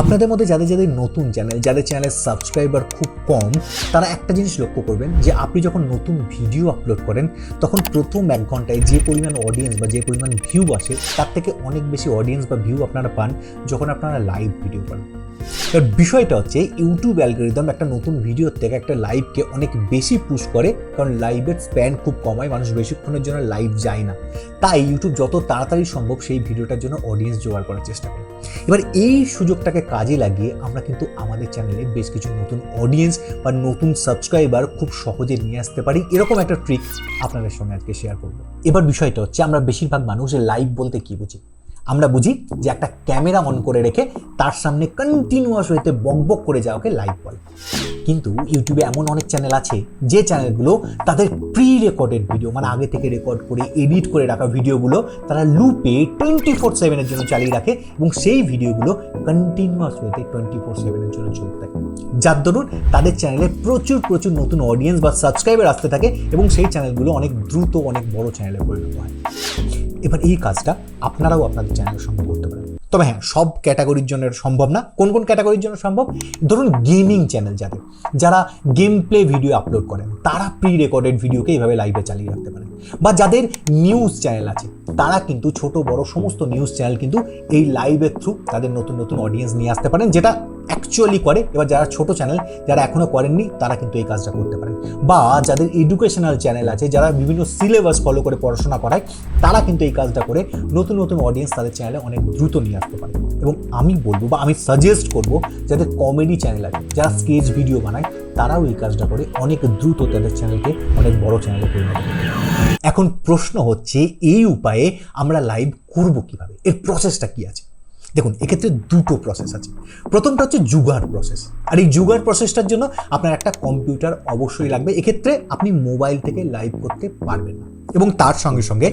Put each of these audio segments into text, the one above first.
আপনাদের মধ্যে যাদের যাদের নতুন চ্যানেল, যাদের চ্যানেলের সাবস্ক্রাইবার খুব কম, তারা একটা জিনিস লক্ষ্য করবেন যে আপনি যখন নতুন ভিডিও আপলোড করেন তখন প্রথম 1 ঘন্টায় যে পরিমাণ অডিয়েন্স বা যে পরিমাণ ভিউ আসে তার থেকে অনেক বেশি অডিয়েন্স বা ভিউ আপনারা পান যখন আপনারা লাইভ ভিডিও করেন। এর বিষয়টা হচ্ছে ইউটিউব অ্যালগরিদম একটা নতুন ভিডিওর থেকে একটা লাইভকে অনেক বেশি পুশ করে, কারণ লাইভের স্প্যান খুব কম হয়, মানুষ বেশিক্ষণের জন্য লাইভ যায় না। তাই ইউটিউব যত তাড়াতাড়ি সম্ভব সেই ভিডিওটার জন্য অডিয়েন্স জোগাড় করার চেষ্টা করে। এবার এই সুযোগটাকে কাজে লাগিয়ে আমরা কিন্তু আমাদের চ্যানেলে বেশ কিছু নতুন অডিয়েন্স বা নতুন সাবস্ক্রাইবার খুব সহজে নিয়ে আসতে পারি। এরকম একটা ট্রিক আপনাদের সঙ্গে আজকে শেয়ার করব। এবার বিষয়টা হচ্ছে আমরা বেশিরভাগ মানুষ লাইভ বলতে কি বুঝি? আমরা বুঝি যে একটা ক্যামেরা অন করে রেখে তার সামনে কন্টিনিউয়াস হইতে বকবক করে যাওয়াকে লাইভ বলে। কিন্তু ইউটিউবে এমন অনেক চ্যানেল আছে যে চ্যানেলগুলো তাদের প্রি রেকর্ডেড ভিডিও, মানে আগে থেকে রেকর্ড করে এডিট করে রাখা ভিডিওগুলো তারা লুপে 24/7 জন্য চালিয়ে রাখে এবং সেই ভিডিওগুলো কন্টিনিউয়াস হইতে 24/7 জন্য চলতে থাকে, যার দরুন তাদের চ্যানেলে প্রচুর নতুন অডিয়েন্স বা সাবস্ক্রাইবার আসতে থাকে এবং সেই চ্যানেলগুলো অনেক দ্রুত অনেক বড় চ্যানেলে পরিণত হয়। এবার এই কাজটা আপনারাও আপনাদের চ্যানেলের সঙ্গে করতে পারেন। তবে হ্যাঁ, সব ক্যাটাগরির জন্য সম্ভব না। কোন কোন ক্যাটাগরির জন্য সম্ভব? ধরুন গেমিং চ্যানেল, যারা গেম প্লে ভিডিও আপলোড করেন তারা প্রি রেকর্ডেড ভিডিওকে এইভাবে লাইভে চালিয়ে রাখতে পারেন। বা যাদের নিউজ চ্যানেল আছে তারা কিন্তু ছোট বড় সমস্ত নিউজ চ্যানেল কিন্তু এই লাইভের থ্রু তাদের নতুন অডিয়েন্স নিয়ে আসতে পারেন, যেটা অ্যাকচুয়ালি করে। এবার যারা ছোট চ্যানেল, যারা এখনও করেননি, তারা কিন্তু এই কাজটা করতে পারেন। বা যাদের এডুকেশনাল চ্যানেল আছে, যারা বিভিন্ন সিলেবাস ফলো করে পড়াশোনা করায়, তারা কিন্তু এই কাজটা করে নতুন অডিয়েন্স তাদের চ্যানেলে অনেক দ্রুত নিয়ে আসতে পারে। এবং আমি বলবো বা আমি সাজেস্ট করবো যাদের কমেডি চ্যানেল আছে, যারা স্কেচ ভিডিও বানায়, তারাও এই কাজটা করে অনেক দ্রুত তাদের চ্যানেলকে অনেক বড় চ্যানেলে পরিণত করতে পারে। এখন প্রশ্ন হচ্ছে এই উপায়ে আমরা লাইভ করব কিভাবে? এর প্রসেসটা কি আছে? দেখুন, এক্ষেত্রে দুটো প্রসেস আছে। প্রথমটা হচ্ছে জুগাড় প্রসেস। আর এই জুগাড় প্রসেসটার জন্য আপনার একটা কম্পিউটার অবশ্যই লাগবে। এক্ষেত্রে আপনি মোবাইল থেকে লাইভ করতে পারবেন না এবং তার সঙ্গে সঙ্গে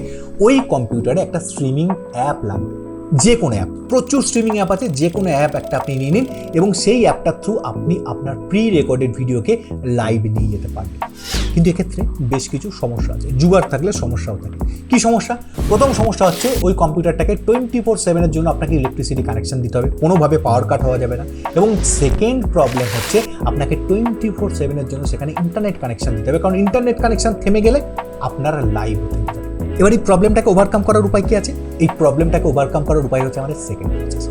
ওই কম্পিউটারে একটা স্ট্রিমিং অ্যাপ লাগবে। যে কোনো অ্যাপ, প্রচুর স্ট্রিমিং অ্যাপ আছে, যে কোনো অ্যাপ একটা আপনি নিয়ে নিন এবং সেই অ্যাপটার থ্রু আপনি আপনার প্রি রেকর্ডেড ভিডিওকে লাইভ নিয়ে যেতে পারবেন। কিন্তু এক্ষেত্রে বেশ কিছু সমস্যা আছে। জুগাড় থাকলে সমস্যাও থাকে। কি সমস্যা? প্রথম সমস্যা হচ্ছে ওই কম্পিউটারটাকে 24/7 জন্য আপনাকে ইলেকট্রিসিটি কানেকশন দিতে হবে, কোনোভাবে পাওয়ার কাট হওয়া যাবে না। এবং সেকেন্ড প্রবলেম হচ্ছে আপনাকে 24/7 জন্য সেখানে ইন্টারনেট কানেকশন দিতে হবে, কারণ ইন্টারনেট কানেকশন থেমে গেলে আপনার লাইভ হতে হবে। এবার এই প্রবলেমটাকে ওভারকাম করার উপায় কি আছে? এই প্রবলেমটাকে ওভারকাম করার উপায় হচ্ছে আমাদের সেকেন্ড প্রসেস,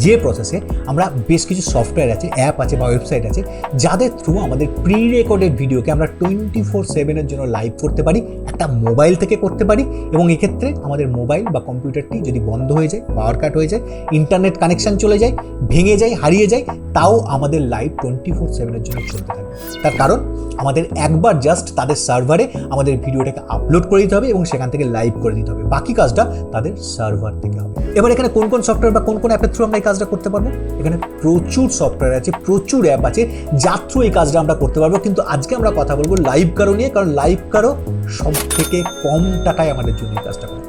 যে প্রসেসে আমরা বেশ কিছু সফটওয়্যার আছে, অ্যাপ আছে বা ওয়েবসাইট আছে, যাদের থ্রু আমাদের প্রি রেকর্ডেড ভিডিওকে আমরা 24/7 জন্য লাইভ করতে পারি, একটা মোবাইল থেকে করতে পারি। এবং এক্ষেত্রে আমাদের মোবাইল বা কম্পিউটারটি যদি বন্ধ হয়ে যায়, পাওয়ার কাট হয়ে যায়, ইন্টারনেট কানেকশন চলে যায়, ভেঙে যায়, হারিয়ে যায়, তাও আমাদের লাইভ 24/7 জন্য চলতে থাকবে। তার কারণ আমাদের একবার জাস্ট তাদের সার্ভারে আমাদের ভিডিওটাকে আপলোড করে দিতে হবে এবং সেখান থেকে লাইভ করে দিতে হবে। বাকি কাজটা তাদের সার্ভার থেকে হবে। এবার এখানে কোন কোন সফটওয়্যার বা কোন অ্যাপের থ্রু আমরা এই কাজটা করতে পারবো? এখানে প্রচুর সফটওয়্যার আছে, প্রচুর অ্যাপ আছে, যার থ্রু এই কাজটা আমরা করতে পারবো। কিন্তু আজকে আমরা কথা বলবো লাইভ কারো নিয়ে, কারণ লাইভ কারো সব থেকে কম টাকায় আমাদের জন্য এই কাজটা করে।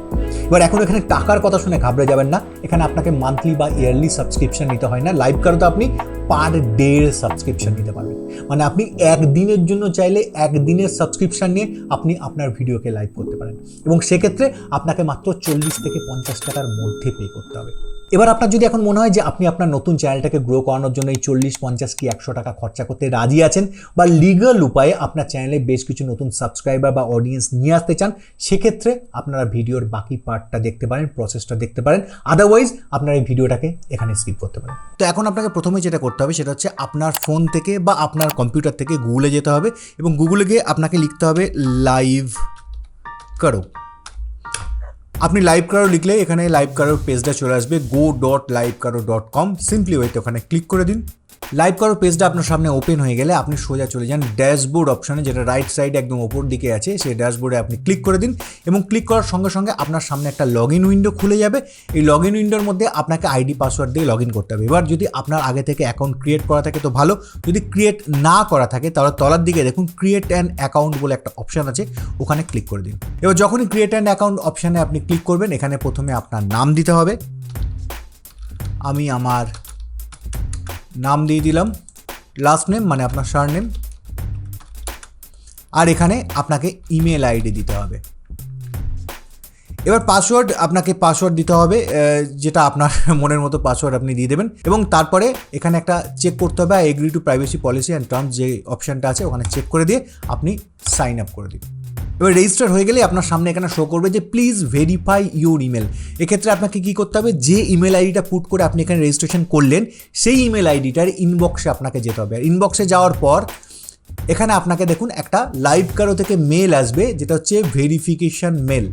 এবার এখন এখানে টাকার কথা শুনে ঘাবড়ে যাবেন না। এখানে আপনাকে মান্থলি বা ইয়ারলি সাবস্ক্রিপশন নিতে হয় না। লাইভ কারোতে আপনি পার ডে সাবস্ক্রিপশন নিতে পারবেন, মানে আপনি একদিনের জন্য চাইলে একদিনের সাবস্ক্রিপশন নিয়ে আপনি আপনার ভিডিওকে লাইভ করতে পারেন এবং সেক্ষেত্রে আপনাকে মাত্র 40 থেকে 50 টাকার মধ্যে পে করতে হবে। এবার আপনার যদি এখন মনে হয় যে আপনি আপনার নতুন চ্যানেলটাকে গ্রো করানোর জন্য এই 40, 50 কি 100 টাকা খরচা করতে রাজি আছেন বা লিগাল উপায়ে আপনার চ্যানেলে বেশ কিছু নতুন সাবস্ক্রাইবার বা অডিয়েন্স নিয়ে আসতে চান, সেক্ষেত্রে আপনারা ভিডিওর বাকি পার্টটা দেখতে পারেন, প্রসেসটা দেখতে পারেন। আদারওয়াইজ আপনার এই ভিডিওটাকে এখানে স্কিপ করতে পারেন। তো এখন আপনাকে প্রথমে যেটা করতে হবে সেটা হচ্ছে আপনার ফোন থেকে বা আপনার কম্পিউটার থেকে গুগলে যেতে হবে এবং গুগলে গিয়ে আপনাকে লিখতে হবে লাইভ করো। আপনি লাইভ কারো লিখলে এখানে লাইভ কারোর পেজটা চলে আসবে, go.livekaro.com। সিম্পলি ওইতে ওখানে ক্লিক করে দিন। লাইভ কারো পেজটা আপনার সামনে ওপেন হয়ে গেলে আপনি সোজা চলে যান ড্যাশবোর্ড অপশানে, যেটা রাইট সাইডে একদম ওপর দিকে আছে। সেই ড্যাশবোর্ডে আপনি ক্লিক করে দিন এবং ক্লিক করার সঙ্গে সঙ্গে আপনার সামনে একটা লগ ইন উইন্ডো খুলে যাবে। এই লগ ইন উইন্ডোর মধ্যে আপনাকে আইডি পাসওয়ার্ড দিয়ে লগ ইন করতে হবে। এবার যদি আপনার আগে থেকে অ্যাকাউন্ট ক্রিয়েট করা থাকে তো ভালো, যদি ক্রিয়েট না করা থাকে তাহলে তলার দিকে দেখুন ক্রিয়েট অ্যান অ্যাকাউন্ট বলে একটা অপশান আছে, ওখানে ক্লিক করে দিন। এবার যখনই ক্রিয়েট অ্যান অ্যাকাউন্ট অপশানে আপনি ক্লিক করবেন, এখানে প্রথমে আপনার নাম দিতে হবে। আমি আমার নাম দিয়ে দিলাম, লাস্ট নেম মানে আপনার সারনেম, আর এখানে আপনাকে ইমেল আইডি দিতে হবে। এবার পাসওয়ার্ড আপনাকে পাসওয়ার্ড দিতে হবে, যেটা আপনার মনের মতো পাসওয়ার্ড আপনি দিয়ে দেবেন এবং তারপরে এখানে একটা চেক করতে হবে agree to privacy policy and terms যে অপশানটা আছে ওখানে চেক করে দিয়ে আপনি সাইন আপ করে দিন। এবার রেজিস্টার হয়ে গেলে আপনার সামনে এখানে শো করবে যে প্লিজ ভেরিফাই ইউর ইমেল। এক্ষেত্রে আপনাকে কী করতে হবে, যে ইমেল আইডিটা পুট করে আপনি এখানে রেজিস্ট্রেশন করলেন সেই ইমেল আইডিটার ইনবক্সে আপনাকে যেতে হবে। আর ইনবক্সে যাওয়ার পর এখানে আপনাকে দেখুন একটা লাইভ কারো থেকে মেল আসবে, যেটা হচ্ছে ভেরিফিকেশান মেল।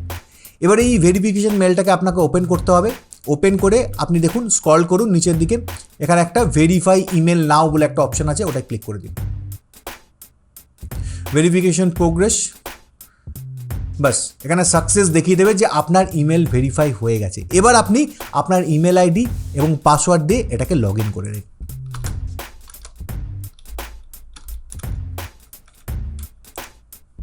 এবার এই ভেরিফিকেশান মেলটাকে আপনাকে ওপেন করতে হবে। ওপেন করে আপনি দেখুন স্ক্রল করুন নিচের দিকে, এখানে একটা ভেরিফাই ইমেল নাও বলে একটা অপশান আছে, ওটা ক্লিক করে দিন। ভেরিফিকেশান প্রোগ্রেস, বাস এখানে সাকসেস দেখিয়ে দেবে যে আপনার ইমেল ভেরিফাই হয়ে গেছে। এবার আপনি আপনার ইমেল আইডি এবং পাসওয়ার্ড দিয়ে এটাকে লগ ইন করে নিন।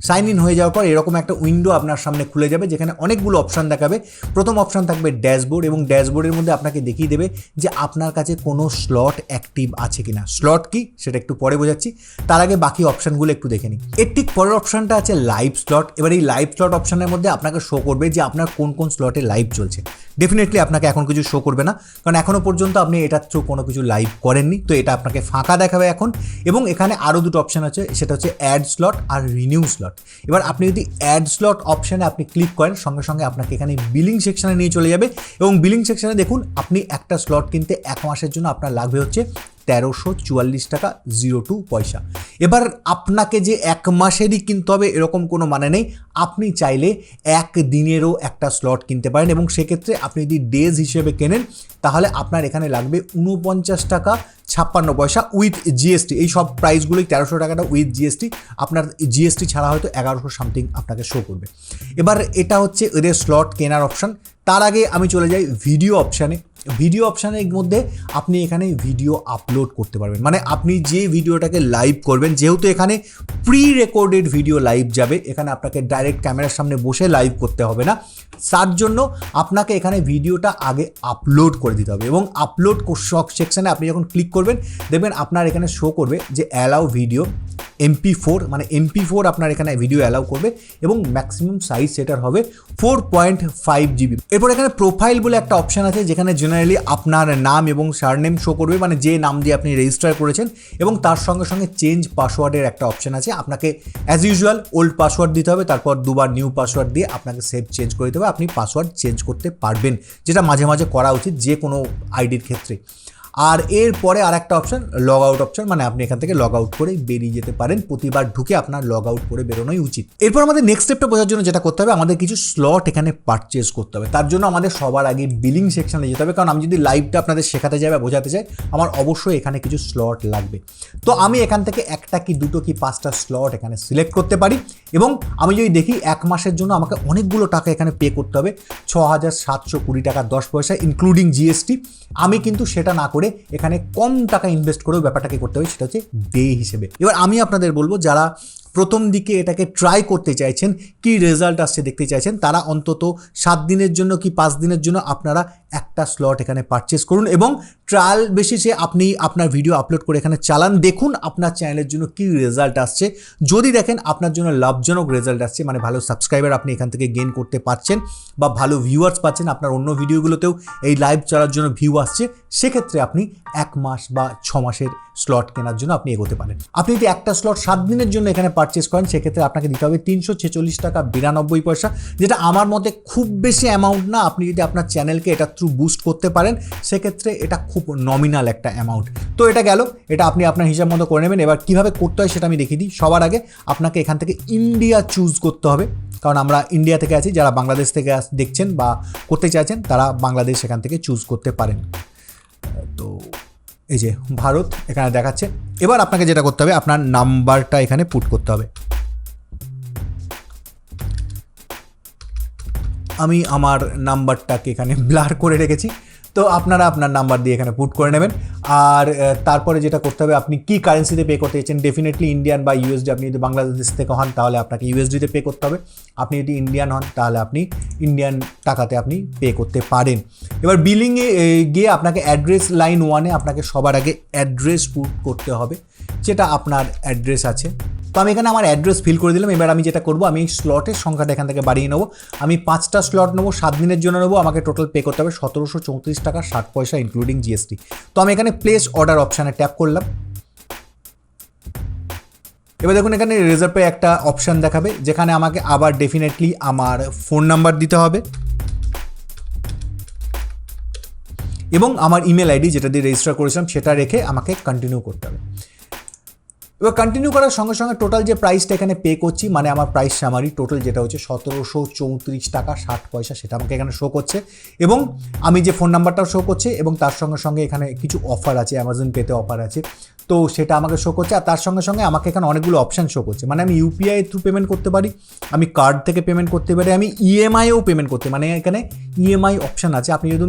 সাইন ইন হয়ে যাওয়ার পর এরকম একটা উইন্ডো আপনার সামনে খুলে যাবে, যেখানে অনেকগুলো অপশান দেখাবে। প্রথম অপশান থাকবে ড্যাশবোর্ড, এবং ড্যাশবোর্ডের মধ্যে আপনাকে দেখিয়ে দেবে যে আপনার কাছে কোনো স্লট অ্যাক্টিভ আছে কিনা। স্লট কি সেটা একটু পরে বোঝাচ্ছি, তার আগে বাকি অপশানগুলো একটু দেখে নিই। এর ঠিক পরের অপশানটা আছে লাইভ স্লট। এবার এই লাইভ স্লট অপশানের মধ্যে আপনাকে শো করবে যে আপনার কোন কোন স্লটে লাইভ চলছে। ডেফিনেটলি আপনাকে এখন কিছু শো করবে না, কারণ এখনও পর্যন্ত আপনি এটার থ্রু কোনো কিছু লাইভ করেননি, তো এটা আপনাকে ফাঁকা দেখাবে এখন। এবং এখানে আরও দুটো অপশান আছে, সেটা হচ্ছে অ্যাড স্লট আর রিনিউ স্লট। এবার আপনি যদি অ্যাড স্লট অপশানে আপনি ক্লিক করেন, সঙ্গে সঙ্গে আপনাকে এখানে বিলিং সেকশানে নিয়ে চলে যাবে, এবং বিলিং সেকশানে দেখুন আপনি একটা স্লট কিনতে 1 মাসের জন্য আপনার লাগবে হচ্ছে 1344 টাকা 02 পয়সা। এবার আপনাকে যে 1 মাসেরই কিনতে হবে এরকম কোনো মানে নেই, আপনি চাইলে 1 দিনেরও একটা স্লট কিনতে পারেন, এবং সেক্ষেত্রে আপনি যদি ডেজ হিসেবে কেনেন তাহলে আপনার এখানে লাগবে 49 টাকা 56 পয়সা উইথ জিএসটি। এই সব প্রাইসগুলোই 1300 টাকাটা উইথ জিএসটি, আপনার জিএসটি ছাড়া হয়তো 1100 সামথিং আপনাকে শো করবে। এবার এটা হচ্ছে এদের স্লট কেনার অপশান। তার আগে আমি চলে যাই ভিডিও অপশানে। ভিডিও অপশানের মধ্যে আপনি এখানে ভিডিও আপলোড করতে পারবেন, মানে আপনি যে ভিডিওটাকে লাইভ করবেন, যেহেতু এখানে প্রি রেকর্ডেড ভিডিও লাইভ যাবে, এখানে আপনাকে ডাইরেক্ট ক্যামেরার সামনে বসে লাইভ করতে হবে না, তার জন্য আপনাকে এখানে ভিডিওটা আগে আপলোড করে দিতে হবে। এবং আপলোড সেকশানে আপনি যখন ক্লিক করবেন দেখবেন আপনার এখানে শো করবে যে অ্যালাউ ভিডিও MP4, মানে MP4 আপনার এখানে ভিডিও অ্যালাউ করবে, এবং ম্যাক্সিমাম সাইজ সেটার হবে 4.5 GB। এরপর এখানে প্রোফাইল বলে একটা অপশান আছে, যেখানে জেনারেলি আপনার নাম এবং সারনেম শো করবে, মানে যে নাম দিয়ে আপনি রেজিস্টার করেছেন, এবং তার সঙ্গে সঙ্গে চেঞ্জ পাসওয়ার্ডের একটা অপশান আছে। আপনাকে অ্যাজ ইউজুয়াল ওল্ড পাসওয়ার্ড দিতে হবে, তারপর দুবার নিউ পাসওয়ার্ড দিয়ে আপনাকে সেভ চেঞ্জ করে দিতে হবে। আপনি পাসওয়ার্ড চেঞ্জ করতে পারবেন, যেটা মাঝে মাঝে করা উচিত যে কোনো আইডির ক্ষেত্রে। আর এরপরে আর একটা অপশান লগ আউট অপশান, মানে আপনি এখান থেকে লগ আউট করে বেরিয়ে যেতে পারেন, প্রতিবার ঢুকে আপনার লগ আউট করে বেরোনোই উচিত। এরপর আমাদের নেক্সট স্টেপটা বোঝার জন্য যেটা করতে হবে, আমাদের কিছু স্লট এখানে পারচেস করতে হবে। তার জন্য আমাদের সবার আগে বিলিং সেকশানে যেতে হবে, কারণ আমি যদি লাইভটা আপনাদের শেখাতে যাই বা বোঝাতে চাই, আমার অবশ্যই এখানে কিছু স্লট লাগবে। তো আমি এখান থেকে একটা কি দুটো কি 5টা স্লট এখানে সিলেক্ট করতে পারি, এবং আমি যদি দেখি 1 মাসের জন্য আমাকে অনেকগুলো টাকা এখানে পে করতে হবে, 6720 টাকা 10 পয়সা ইনক্লুডিং জিএসটি। আমি কিন্তু সেটা না করে এখানে কম টাকা ইনভেস্ট করেও ব্যাপারটাকে করতে হবে, সেটা হচ্ছে ডে হিসেবে। এবার আমি আপনাদের বলবো, যারা প্রথম দিকে এটাকে ট্রাই করতে চাইছেন, কি রেজাল্ট আসছে দেখতে চাইছেন, তারা অন্তত 7 দিনের জন্য কি 5 দিনের জন্য আপনারা একটা স্লট এখানে পারচেস করুন, এবং ট্রায়াল বেসিসে আপনি আপনার ভিডিও আপলোড করে এখানে চালান, দেখুন আপনার চ্যানেলের জন্য কি রেজাল্ট আসছে। যদি দেখেন আপনার জন্য লাভজনক রেজাল্ট আসছে, মানে ভালো সাবস্ক্রাইবার আপনি এখান থেকে গেইন করতে পারছেন বা ভালো ভিউয়ার্স পাচ্ছেন, আপনার অন্য ভিডিওগুলোতেও এই লাইভ চলার জন্য ভিউ আসছে, সেক্ষেত্রে আপনি 1 মাস বা 6 মাসের স্লট কেনার জন্য আপনি এগোতে পারেন। আপনি যদি একটা স্লট 7 দিনের জন্য এখানে পারচেস করেন, সেক্ষেত্রে আপনাকে দিতে হবে 346 টাকা 92 পয়সা, যেটা আমার মতে খুব বেশি অ্যামাউন্ট না। আপনি যদি আপনার চ্যানেলকে এটা থ্রু বুস্ট করতে পারেন, সেক্ষেত্রে এটা খুব নমিনাল একটা অ্যামাউন্ট। তো এটা গেল, এটা আপনি আপনার হিসাব মতো করে নেবেন। এবার কীভাবে করতে হয় সেটা আমি দেখিয়ে দিই। সবার আগে আপনাকে এখান থেকে ইন্ডিয়া চুজ করতে হবে, কারণ আমরা ইন্ডিয়া থেকে আছি। যারা বাংলাদেশ থেকে দেখছেন বা করতে চাইছেন, তারা বাংলাদেশ এখান থেকে চুজ করতে পারেন। তো এই যে ভারত এখানে দেখাচ্ছে। এবার আপনাকে যেটা করতে হবে, আপনার নাম্বারটা এখানে পুট করতে হবে। আমি আমার নাম্বারটাকে এখানে ব্লার করে রেখেছি, তো আপনারা আপনার নাম্বার দিয়ে এখানে পুট করে নেবেন। আর তারপরে যেটা করতে হবে, আপনি কি কারেন্সিতে পে করতে চাইছেন, ডেফিনেটলি ইন্ডিয়ান বা ইউএসডি। আপনি যদি বাংলাদেশ থেকে হন তাহলে আপনাকে ইউএসডিতে পে করতে হবে, আপনি যদি ইন্ডিয়ান হন তাহলে আপনি ইন্ডিয়ান টাকাতে আপনি পে করতে পারেন। এবার বিলিংয়ে গিয়ে আপনাকে অ্যাড্রেস লাইন 1-এ আপনাকে সবার আগে অ্যাড্রেস পুট করতে হবে, যেটা আপনার অ্যাড্রেস আছে তো আমি এখানে আমার অ্যাড্রেস ফিল করে দিলাম। এবার আমি যেটা করবো, আমি স্লটের সংখ্যাটা এখান থেকে বাড়িয়ে নেবো। আমি 5টা স্লট নেবো, 7 দিনের জন্য নেবো। আমাকে টোটাল পে করতে হবে 1734 টাকা 60 পয়সা ইনক্লুডিং জিএসটি। তো আমি এখানে প্লেস অর্ডার অপশানে ট্যাপ করলাম। এবার দেখুন এখানে রিজার্ভে একটা অপশান দেখাবে, যেখানে আমাকে আবার ডেফিনেটলি আমার ফোন নাম্বার দিতে হবে এবং আমার ইমেল আইডি যেটা দিয়ে রেজিস্টার করেছিলাম সেটা রেখে আমাকে কন্টিনিউ করতে হবে। এবার কন্টিনিউ করার সঙ্গে সঙ্গে টোটাল যে প্রাইসটা এখানে পে করছি, মানে আমার প্রাইস সামারি টোটাল যেটা হচ্ছে 1734 টাকা 60 পয়সা, সেটা আমাকে এখানে শো করছে এবং আমি যে ফোন নাম্বারটাও শো করছে এবং তার সঙ্গে সঙ্গে এখানে কিছু অফার আছে, অ্যামাজন পেতে অফার আছে, তো সেটা আমাকে শো করছে। আর তার সঙ্গে সঙ্গে আমাকে এখানে অনেকগুলো অপশান শো করছে, মানে আমি ইউপিআই থ্রু পেমেন্ট করতে পারি, আমি কার্ড থেকে পেমেন্ট করতে পারি, আমি ইএমআইও পেমেন্ট করতে, মানে এখানে ইএমআই অপশান আছে। আপনি যদি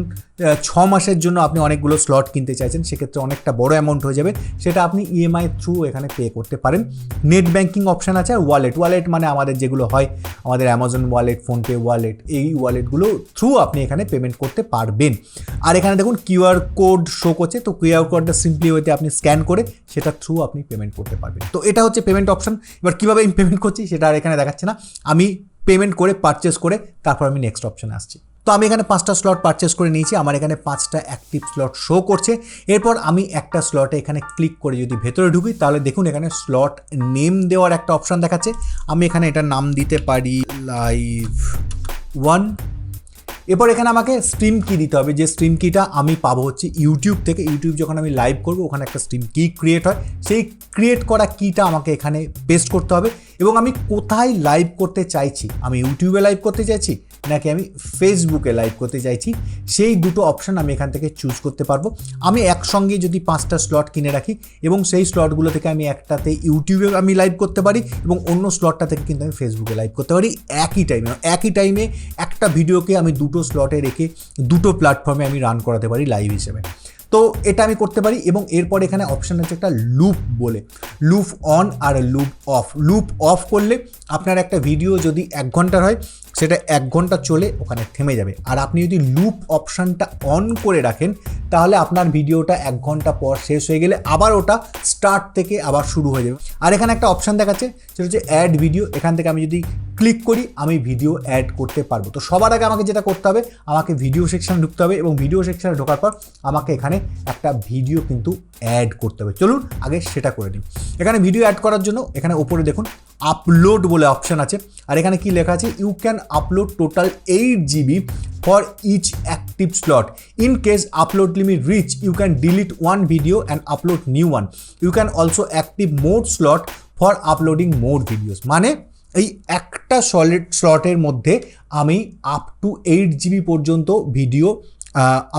6 মাসের জন্য আপনি অনেকগুলো স্লট কিনতে চাইছেন, সেক্ষেত্রে অনেকটা বড় অ্যামাউন্ট হয়ে যাবে, সেটা আপনি ইএমআই থ্রু এখানে পে করতে পারেন। নেট ব্যাঙ্কিং অপশান আছে। আর ওয়ালেট মানে আমাদের যেগুলো হয়, আমাদের অ্যামাজন ওয়ালেট, ফোনপে ওয়ালেট, এই ওয়ালেটগুলো থ্রু আপনি এখানে পেমেন্ট করতে পারবেন। আর এখানে দেখুন কিউআর কোড শো করছে, তো কিউআর কোডটা সিম্পলি ওইতে আপনি স্ক্যান করে সেটা থ্রু আপনি পেমেন্ট করতে পারবেন। তো এটা হচ্ছে পেমেন্ট অপশন। এবার কীভাবে আমি পেমেন্ট করছি সেটা আর এখানে দেখাচ্ছে না, আমি পেমেন্ট করে পারচেস করে তারপর আমি নেক্সট অপশানে আসছি। তো আমি এখানে 5টা স্লট পারচেস করে নিয়েছি, আমার এখানে 5টা অ্যাক্টিভ স্লট শো করছে। এরপর আমি একটা স্লটে এখানে ক্লিক করে যদি ভেতরে ঢুকি, তাহলে দেখুন এখানে স্লট নেম দেওয়ার একটা অপশান দেখাচ্ছে। আমি এখানে এটার নাম দিতে পারি লাইভ 1। এরপর এখানে আমাকে স্ট্রিম কি দিতে হবে, যে স্ট্রিম কিটা আমি পাবো হচ্ছে ইউটিউব থেকে। ইউটিউব যখন আমি লাইভ করবো ওখানে একটা স্ট্রিম কি ক্রিয়েট হয়, সেই ক্রিয়েট করা কিটা আমাকে এখানে পেস্ট করতে হবে এবং আমি কোথায় লাইভ করতে চাইছি, আমি ইউটিউবে লাইভ করতে চাইছি নাকি আমি ফেসবুকে লাইভ করতে চাইছি, সেই দুটো অপশান আমি এখান থেকে চুজ করতে পারবো। আমি একসঙ্গে যদি 5টা স্লট কিনে রাখি এবং সেই স্লটগুলো থেকে আমি একটাতে ইউটিউবে আমি লাইভ করতে পারি এবং অন্য স্লটটা থেকে কিন্তু আমি ফেসবুকে লাইভ করতে পারি একই টাইমে একটা ভিডিওকে আমি দুটো স্লটে রেখে দুটো প্ল্যাটফর্মে আমি রান করাতে পারি লাইভ হিসেবে। তো এটা আমি করতে পারি এবং এরপর এখানে অপশান আছে একটা লুপ বলে, লুপ অন আর লুপ অফ। লুপ অফ করলে আপনার একটা ভিডিও যদি 1 ঘন্টার হয়, সেটা 1 ঘন্টা চলে ওখানে থেমে যাবে। আর আপনি যদি লুপ অপশানটা অন করে রাখেন, তাহলে আপনার ভিডিওটা 1 ঘন্টা পর শেষ হয়ে গেলে আবার ওটা স্টার্ট থেকে আবার শুরু হয়ে যাবে। আর এখানে একটা অপশান দেখাচ্ছে, সেটা হচ্ছে অ্যাড ভিডিও। এখান থেকে আমি যদি ক্লিক করি আমি ভিডিও অ্যাড করতে পারবো। তো সবার আগে আমাকে যেটা করতে হবে, আমাকে ভিডিও সেকশানে ঢুকতে হবে এবং ভিডিও সেকশানে ঢোকার পর আমাকে এখানে একটা ভিডিও কিন্তু অ্যাড করতে হবে। চলুন আগে সেটা করে নিই। এখানে ভিডিও অ্যাড করার জন্য এখানে ওপরে দেখুন আপলোড বলে অপশান আছে, আর এখানে কি লেখা আছে, you can upload total 8 GB for each active slot. In case upload limit reach, you can delete one video and upload new one. You can also active more slot for uploading more videos. মানে এই একটা স্লটের মধ্যে আমি up to 8 GB পর্যন্ত video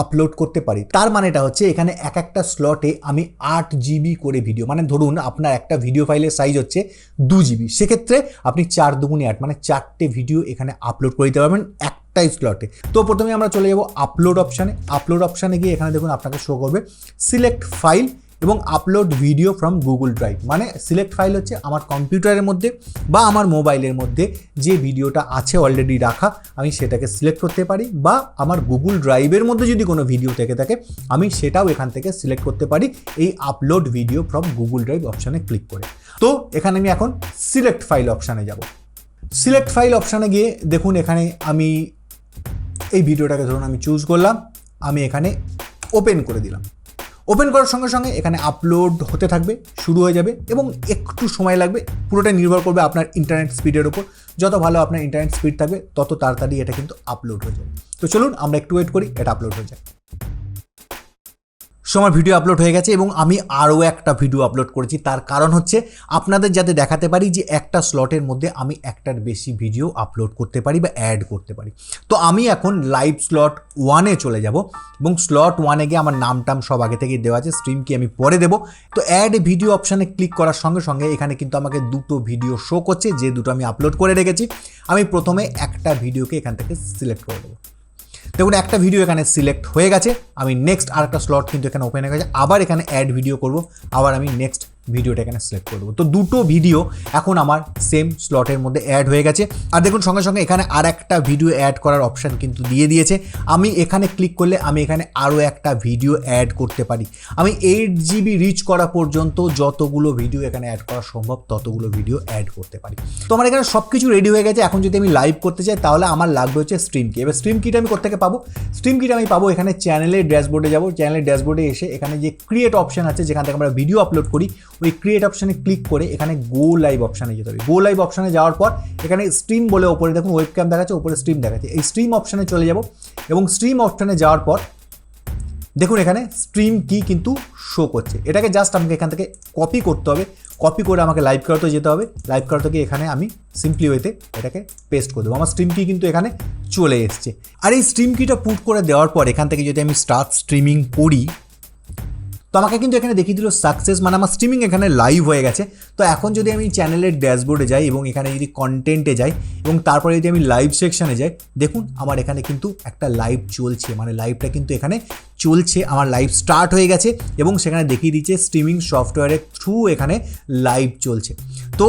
upload করতে পারি। তার মানেটা হচ্ছে এখানে একটা স্লটে আমি 8 GB করে ভিডিও, মানে ধরুন আপনার একটা ভিডিও ফাইলের সাইজ হচ্ছে 2 GB, সেক্ষেত্রে আপনি 4 দুগুণে 8 মানে 4টে ভিডিও এখানে আপলোড করে দিতে পারবেন একটাই স্লটে। তো প্রথমে আমরা চলে যাব আপলোড অপশানে। আপলোড অপশানে গিয়ে এখানে দেখুন আপনাকে শো করবে সিলেক্ট ফাইল এবং upload video from Google drive. মানে সিলেক্ট ফাইল হচ্ছে আমার কম্পিউটারের মধ্যে বা আমার মোবাইলের মধ্যে যে ভিডিওটা আছে অলরেডি রাখা, আমি সেটাকে সিলেক্ট করতে পারি, বা আমার গুগল ড্রাইভের মধ্যে যদি কোনো ভিডিও থেকে থাকে আমি সেটাও এখান থেকে সিলেক্ট করতে পারি এই upload video from Google drive অপশানে ক্লিক করে। তো এখানে আমি এখন সিলেক্ট ফাইল অপশানে যাব। সিলেক্ট ফাইল অপশানে গিয়ে দেখুন এখানে আমি এই ভিডিওটাকে ধরুন আমি চুজ করলাম, আমি এখানে ওপেন করে দিলাম। ওপেন করার সঙ্গে সঙ্গে এখানে আপলোড হতে থাকবে, শুরু হয়ে যাবে এবং একটু সময় লাগবে। পুরোটা নির্ভর করবে আপনার ইন্টারনেট স্পিডের ওপর। যত ভালো আপনার ইন্টারনেট স্পিড থাকবে তত তাড়াতাড়ি এটা কিন্তু আপলোড হয়ে যাবে। তো চলুন আমরা একটু ওয়েট করি, এটা আপলোড হয়ে যায়। আমার ভিডিও আপলোড হয়ে গেছে এবং আমি আরও একটা ভিডিও আপলোড করেছি। তার কারণ হচ্ছে আপনাদের যাতে দেখাতে পারি যে একটা স্লটের মধ্যে আমি একটার বেশি ভিডিও আপলোড করতে পারি বা অ্যাড করতে পারি। তো আমি এখন লাইভ স্লট 1-এ চলে যাব এবং স্লট 1-এ গিয়ে আমার নাম সব আগে থেকেই দেওয়া আছে, স্ট্রিম কি আমি পরে দেবো। তো অ্যাড ভিডিও অপশানে ক্লিক করার সঙ্গে সঙ্গে এখানে কিন্তু আমাকে দুটো ভিডিও শো করছে, যে দুটো আমি আপলোড করে রেখেছি। আমি প্রথমে একটা ভিডিওকে এখান থেকে সিলেক্ট করে দেবো। দেখুন একটা ভিডিও এখানে সিলেক্ট হয়ে গেছে। আমি নেক্সট আরেকটা স্লট কিন্তু এখানে ওপেন হয়ে গেছে, আবার এখানে অ্যাড ভিডিও করব, আবার আমি নেক্সট ভিডিওটা এখানে সিলেক্ট করে দেবো। তো দুটো ভিডিও এখন আমার সেম স্লটের মধ্যে অ্যাড হয়ে গেছে। আর দেখুন সঙ্গে সঙ্গে এখানে আর একটা ভিডিও অ্যাড করার অপশান কিন্তু দিয়ে দিয়েছে। আমি এখানে ক্লিক করলে আমি এখানে আরও একটা ভিডিও অ্যাড করতে পারি। আমি 8 GB রিচ করা পর্যন্ত যতগুলো ভিডিও এখানে অ্যাড করা সম্ভব ততগুলো ভিডিও অ্যাড করতে পারি। তো আমার এখানে সব কিছু রেডি হয়ে গেছে। এখন যদি আমি লাইভ করতে চাই তাহলে আমার লাগবে হচ্ছে স্ট্রিম কি। এবার স্ট্রিম কিটা আমি কোথেকে পাবো? স্ট্রিম কিটা আমি পাবো এখানে চ্যানেলের ড্যাশবোর্ডে যাবো। চ্যানেলের ড্যাশবোর্ডে এসে এখানে যে ক্রিয়েট অপশান আছে যেখান থেকে আমরা ভিডিও আপলোড করি, ওই ক্রিয়েট অপশানে ক্লিক করে এখানে গো লাইভ অপশানে যেতে হবে। গো লাইভ অপশানে যাওয়ার পর এখানে স্ট্রিম বলে ওপরে দেখুন ওয়েবক্যাম দেখাচ্ছে, ওপরে স্ট্রিম দেখাচ্ছে। এই স্ট্রিম অপশানে চলে যাব এবং স্ট্রিম অপশানে যাওয়ার পর দেখুন এখানে স্ট্রিম কি কিন্তু শো করছে। এটাকে জাস্ট আমাকে এখান থেকে কপি করতে হবে। কপি করে আমাকে লাইভ করাতে যেতে হবে। লাইভ করাতে গিয়ে এখানে আমি সিম্পলি ওয়েতে এটাকে পেস্ট করে দেবো। আমার স্ট্রিম কি কিন্তু এখানে চলে এসছে। আর এই স্ট্রিম কিটা পুট করে দেওয়ার পর এখান থেকে যদি আমি স্টার্ট স্ট্রিমিং করি তো আমাকে কিন্তু এখানে দেখিয়ে দিল সাকসেস, মানে আমার স্ট্রিমিং এখানে লাইভ হয়ে গেছে। তো এখন যদি আমি চ্যানেলের ড্যাশবোর্ডে যাই এবং এখানে যদি কন্টেন্টে যাই এবং তারপরে যদি আমি লাইভ সেকশানে যাই, দেখুন আমার এখানে কিন্তু একটা লাইভ চলছে, মানে লাইভটা কিন্তু এখানে চলছে, আমার লাইভ স্টার্ট হয়ে গেছে এবং সেখানে দেখিয়ে দিচ্ছে স্ট্রিমিং সফটওয়্যারের থ্রু এখানে লাইভ চলছে। তো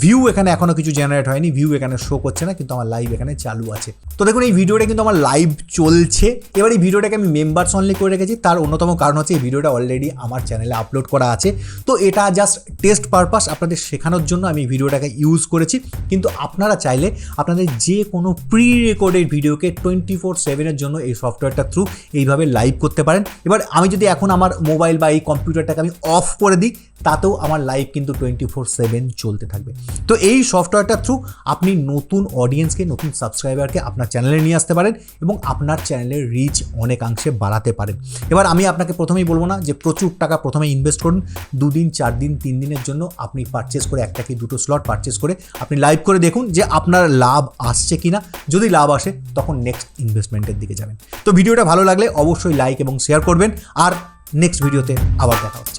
ভিউ এখানে এখনও কিছু জেনারেট হয়নি, ভিউ এখানে শো করছে না, কিন্তু আমার লাইভ এখানে চালু আছে। তো দেখুন এই ভিডিওটা কিন্তু আমার লাইভ চলছে। এবার এই ভিডিওটাকে আমি মেম্বার্স অনলি করে রেখেছি। তার অন্যতম কারণ হচ্ছে এই ভিডিওটা অলরেডি আমার চ্যানেলে আপলোড করা আছে। তো এটা জাস্ট টেস্ট পারপাস আপনাদের শেখানোর জন্য আমি ভিডিওটাকে ইউজ করেছি। কিন্তু আপনারা চাইলে আপনাদের যে কোনো প্রি রেকর্ডেড ভিডিওকে 24/7 জন্য এই সফটওয়্যারটা থ্রু এইভাবে লাইভ করতে পারেন। এবার আমি যদি এখন আমার মোবাইল বা এই কম্পিউটারটাকে আমি অফ করে দিই তাতেও আমার লাইভ কিন্তু 24/7 চলতে থাকবে। তো এই সফটওয়্যারটার থ্রু আপনি নতুন অডিয়েন্সকে, নতুন সাবস্ক্রাইবারকে আপনার চ্যানেলে নিয়ে আসতে পারেন এবং আপনার চ্যানেলের রিচ অনেকাংশে বাড়াতে পারেন। এবার আমি আপনাকে প্রথমেই বলবো না যে প্রচুর টাকা প্রথমে ইনভেস্ট করুন। 2 দিন 4 দিন 3 দিনের জন্য আপনি পারচেস করে একটা কি দুটো স্লট পারচেস করে আপনি লাইভ করে দেখুন যে আপনার লাভ আসছে কিনা। যদি লাভ আসে তখন নেক্সট ইনভেস্টমেন্টের দিকে যাবেন। তো ভিডিওটা ভালো লাগলে অবশ্যই লাইক এবং শেয়ার করবেন। আর নেক্সট ভিডিওতে আবার দেখা হচ্ছে।